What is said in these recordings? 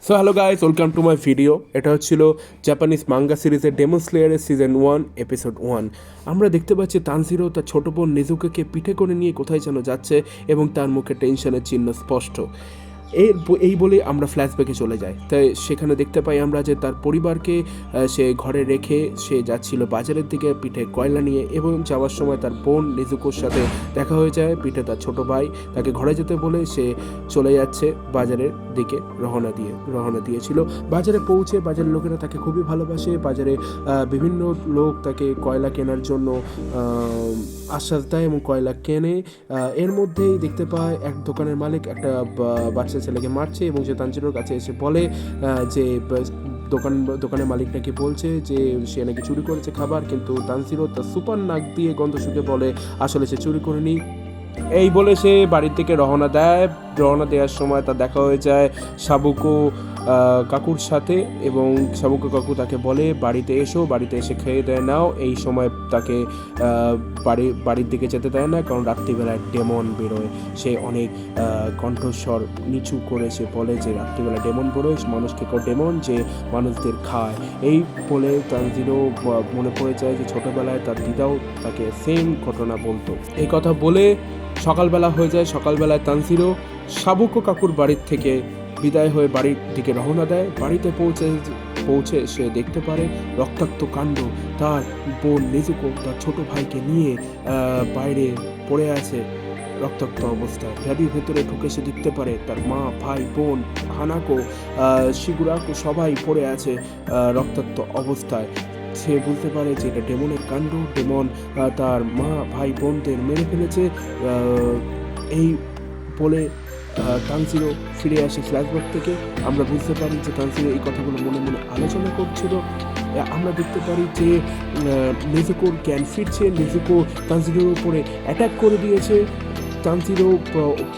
So hello guys, welcome to my video. এটা হচ্ছিল Japanese manga সিরিজের ডেমন স্লেয়ারের সিজন 1 এপিসোড 1। আমরা দেখতে পাচ্ছি তানজিরো তার ছোট বোন নেজুকেকে পিঠে করে নিয়ে কোথায় যেন যাচ্ছে এবং তার মুখে টেনশনের চিহ্ন স্পষ্ট। এই বলে আমরা ফ্ল্যাশব্যাকে চলে যাই। তাই সেখানে দেখতে পাই আমরা যে তার পরিবারকে সে ঘরে রেখে সে যাচ্ছিল বাজারের দিকে পিঠে কয়লা নিয়ে, এবং যাওয়ার সময় তার বোন নেজুকোর সাথে দেখা হয়ে যায়। পিঠে তার ছোট ভাই তাকে ঘরে যেতে বলে সে চলে যাচ্ছে বাজারের দিকে রওনা দিয়েছিল। বাজারে পৌঁছে বাজারের লোকেরা তাকে খুবই ভালোবাসে। বাজারে বিভিন্ন লোক তাকে কয়লা কেনার জন্য আশ্বাস দেয় এবং কয়লা কেনে। এর মধ্যেই দেখতে পায় এক দোকানের মালিক একটা বাচ্চা ছেলেকে মারছে এবং সে তানজিরোর কাছে এসে বলে যে দোকানের মালিক নাকি বলছে যে সে নাকি চুরি করেছে খাবার, কিন্তু তানজিরো তার সুপার নাক দিয়ে গন্ধ শুকে বলে আসলে সে চুরি করেনি। এই বলে সে বাড়ির থেকে রওনা দেওয়ার সময় তার দেখা হয়ে যায় সাবুকো কাকুর সাথে, এবং সাবুকো কাকু তাকে বলে বাড়িতে এসে খেয়ে দেয় নাও। এই সময় তাকে বাড়ির দিকে যেতে দেয় না, কারণ রাত্রিবেলায় ডেমন বেরোয়। সে অনেক কণ্ঠস্বর নিচু করে সে বলে যে রাত্রিবেলা ডেমন বেরোয়, মানুষকে ডেমন যে মানুষদের খায়। এই বলে তানজিরো মনে পড়ে যায় যে ছোটবেলায় তার দিদাও তাকে সেম ঘটনা বলতো। এই কথা বলে সকালবেলা হয়ে যায়। সকালবেলায় তানজিরো সাবুকো কাকুর বাড়ির থেকে বিদায় হয়ে বাড়ির দিকে রওনা দেয়। বাড়িতে পৌঁছে সে দেখতে পারে রক্তাক্ত কাণ্ড। তার বোন নেজুকো তার ছোট ভাইকে নিয়ে বাইরে পড়ে আছে রক্তাক্ত অবস্থায়। গাড়ির ভেতরে ঢুকে সে দেখতে পারে তার মা, ভাই, বোন, হানাকো, শিগুরাকো সবাই পড়ে আছে রক্তাক্ত অবস্থায়। সে বুঝতে পারে যে এটা ডেমনের কাণ্ড। ডেমন তার মা, ভাই, বোনদের মেরে ফেলেছে। এই বলে তানজিরো ফিরে আসে ফ্ল্যাশব্যাক থেকে। আমরা বুঝতে পারি যে তানজিরো এই কথাগুলো মনে মনে আলোচনা করছিল। আমরা দেখতে পারি যে নেজুকোর জ্ঞান ফিরছে। নেজুকো তানজিরোর উপরে অ্যাটাক করে দিয়েছে। তানজিরো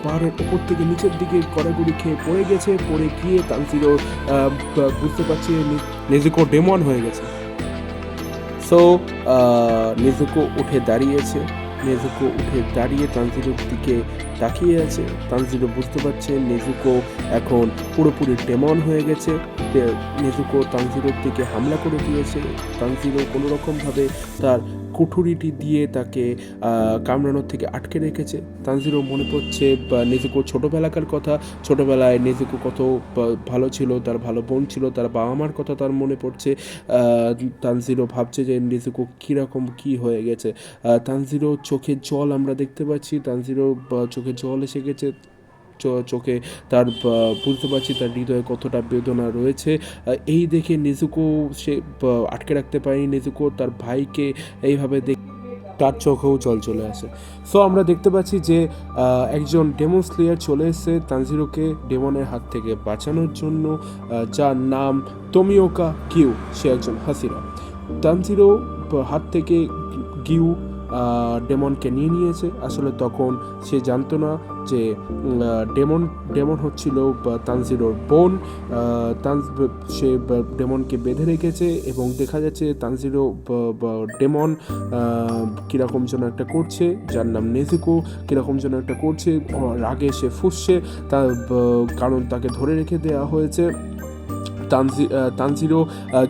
পাহাড়ের ওপর থেকে নিচের দিকে গড়াগড়ি খেয়ে পড়ে গেছে। পড়ে গিয়ে তানজিরো বুঝতে পারছে নেজুকো ডেমন হয়ে গেছে। সো নেজুকো উঠে দাঁড়িয়ে তানজিরোর দিকে তাকিয়ে আছে। তানজিরো বুঝতে পারছে নেজুকো এখন পুরোপুরি ডেমন হয়ে গেছে। নেজুকো তানজিরোর দিকে হামলা করে দিয়েছে। তানজিরো কোনো রকমভাবে তার কুঠুরিটি দিয়ে তাকে কামড়ানোর থেকে আটকে রেখেছে। তানজিরো মনে পড়ছে নেজুকো ছোটোবেলাকার কথা। ছোটোবেলায় নেজুকো কত ভালো ছিল, তার ভালো বোন ছিল, তার বাবা মার কথা তার মনে পড়ছে। তানজিরো ভাবছে যে নেজুকো কীরকম কী হয়ে গেছে। তানজিরো চোখে জল আমরা দেখতে পাচ্ছি। তানজিরো চোখে জল এসে গেছে। চোখে তার বুঝতে পারছি তার হৃদয়ে কতটা বেদনা রয়েছে। এই দেখে নেজুকো সে আটকে রাখতে পারেনি। নেজুকো তার ভাইকে এইভাবে তার চোখেও জল চলে আসে। সো আমরা দেখতে পাচ্ছি যে একজন ডেমন স্লেয়ার চলে এসেছে তানজিরোকে ডেমনের হাত থেকে বাঁচানোর জন্য, যার নাম তোমিওকা কিউ। সে একজন হাসিরা। তানজিরো হাত থেকে গিউ ডেমনকে নিয়েছে। আসলে তখন সে জানতো না যে ডেমন হচ্ছিল তানজিরোর বোন। সে ডেমনকে বেঁধে রেখেছে এবং দেখা যাচ্ছে তানজিরো ডেমন কীরকম যেন একটা করছে, যার নাম নেজুকো কীরকম যেন একটা করছে। রাগে সে ফুঁসছে তার, কারণ তাকে ধরে রেখে দেওয়া হয়েছে। তানজিরো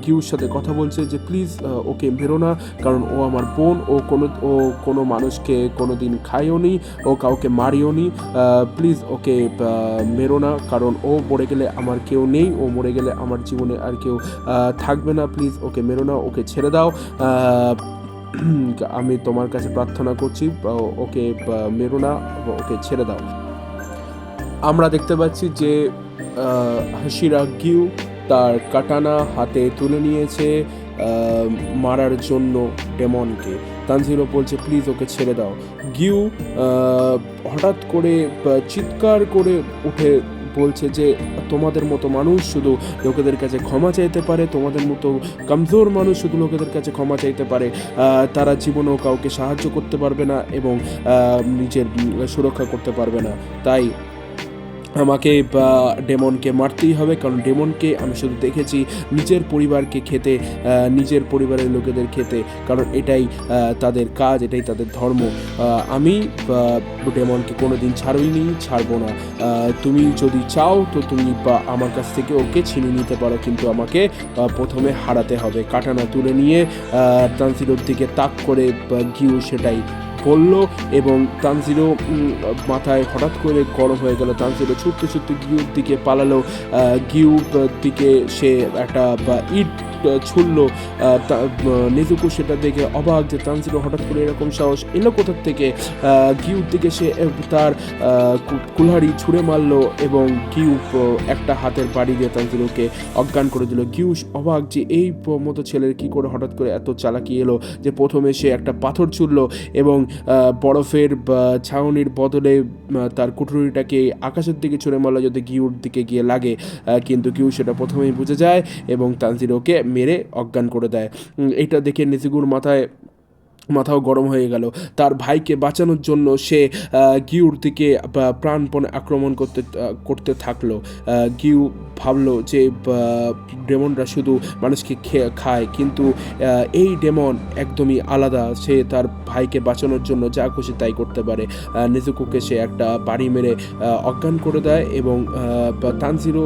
কিউর সাথে কথা বলছে যে প্লিজ ওকে মেরো না, কারণ ও আমার বোন। ও কোনো মানুষকে কোনো দিন খায়ও নি, ও কাউকে মারিও নি। প্লিজ ওকে মেরো না, কারণ ও মরে গেলে আমার কেউ নেই, ও মরে গেলে আমার জীবনে আর কেউ থাকবে না। প্লিজ ওকে মেরো না, ওকে ছেড়ে দাও। আমি তোমার কাছে প্রার্থনা করছি, ওকে মেরো না, ওকে ছেড়ে দাও। আমরা দেখতে পাচ্ছি যে হাসিরা গিউ তার কাটানা হাতে তুলে নিয়েছে মারার জন্য ডেমনকে। তানজিরো বলছে প্লিজ ওকে ছেড়ে দাও। গিউ হঠাৎ করে চিৎকার করে উঠে বলছে যে তোমাদের মতো মানুষ শুধু লোকেদের কাছে ক্ষমা চাইতে পারে, তোমাদের মতো কমজোর মানুষ শুধু লোকেদের কাছে ক্ষমা চাইতে পারে, তারা জীবনেও কাউকে সাহায্য করতে পারবে না এবং নিজের সুরক্ষা করতে পারবে না। তাই আমাকে ডেমনকে মারতেই হবে, কারণ ডেমনকে আমি শুধু দেখেছি নিজের পরিবারকে খেতে, নিজের পরিবারের লোকেদের খেতে, কারণ এটাই তাদের কাজ, এটাই তাদের ধর্ম। আমি ডেমনকে কোনো দিন ছাড়বো না। তুমি যদি চাও তো তুমি আমার কাছ থেকে ওকে ছিনিয়ে নিতে পারো, কিন্তু আমাকে প্রথমে হারাতে হবে। কাটানা তুলে নিয়ে তানজিরোর দিকে তাক করে গিউ সেটাই বলল, এবং তানজিরো মাথায় হঠাৎ করে গরম হয়ে গেল। তানজিরো ছুটতে ছুটতে গিউর দিকে পালালো। গিউর দিকে সে একটা ইট ছুড়ল। নেজুকো সেটা দেখে অবাক যে তানজিরো হঠাৎ করে এরকম সাহস এলো কোথার থেকে। গিউর দিকে সে তার কুলহাড়ি ছুঁড়ে মারলো, এবং গিউ একটা হাতের বাড়ি দিয়ে তানজিরোকে অজ্ঞান করে দিল। গিউ অবাক যে এই মতো ছেলের কি করে হঠাৎ করে এত চালাকি এলো, যে প্রথমে সে একটা পাথর ছুড়ল এবং বরফের ছাউনির বদলে তার কুঠুরিটাকে আকাশের দিকে ছুঁড়ে মারলো যাতে গিউর দিকে গিয়ে লাগে, কিন্তু গিউ সেটা প্রথমেই বুঝে যায় এবং তানজিরোকে মেরে অজ্ঞান করে দেয়। এটা দেখে নেজিগুর মাথাও গরম হয়ে গেল। তার ভাইকে বাঁচানোর জন্য সে গিউর দিকে প্রাণপণে আক্রমণ করতে থাকলো। গিউ ভাবলো যে ডেমনরা শুধু মানুষকে খায়, কিন্তু এই ডেমন একদমই আলাদা, সে তার ভাইকে বাঁচানোর জন্য যা খুশি তাই করতে পারে। নেজুকোকে সে একটা বাড়ি মেরে অজ্ঞান করে দেয়, এবং তানজিরো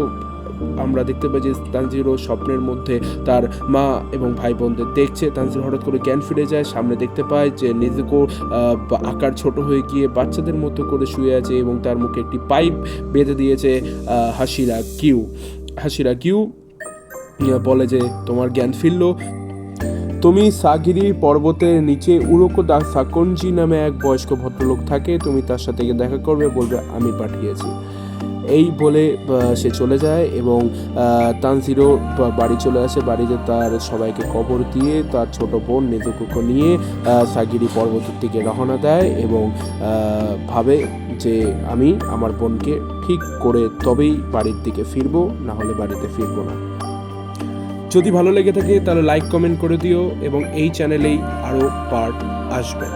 আমরা দেখতে পাই যে তানজিরো স্বপ্নের মধ্যে তার মা এবং ভাই বোনদের দেখছে। তানজিরো হঠাৎ করে জ্ঞান ফিরে যায়, সামনে দেখতে পায় যে নেজুকো আকার ছোট হয়ে গিয়ে বাচ্চাদের মতো করে শুয়ে আছে, এবং তার মুখে একটি পাইপ বেঁধে দিয়েছে হাসিরা কিউ বলে যে তোমার জ্ঞান ফিরল। তুমি সাগিরি পর্বতের নিচে উরোকো দা সাকনজি নামে এক বয়স্ক ভদ্রলোক থাকে, তুমি তার সাথে গিয়ে দেখা করবে, বলবে আমি পাঠিয়েছি। এই বলে সে চলে যায়, এবং তানজিরো বাড়ি চলে আসে। বাড়িতে তার সবাইকে কবর দিয়ে তার ছোট বোন নেজুকোকে নিয়ে সাগিরি পর্বতের দিকে রওনা দেয়, এবং ভাবে যে আমি আমার বোনকে ঠিক করে তবেই বাড়ির দিকে ফিরবো, না হলে বাড়িতে ফিরবো না। যদি ভালো লেগে থাকে তাহলে লাইক কমেন্ট করে দিও, এবং এই চ্যানেলেই আরও পার্ট আসবে।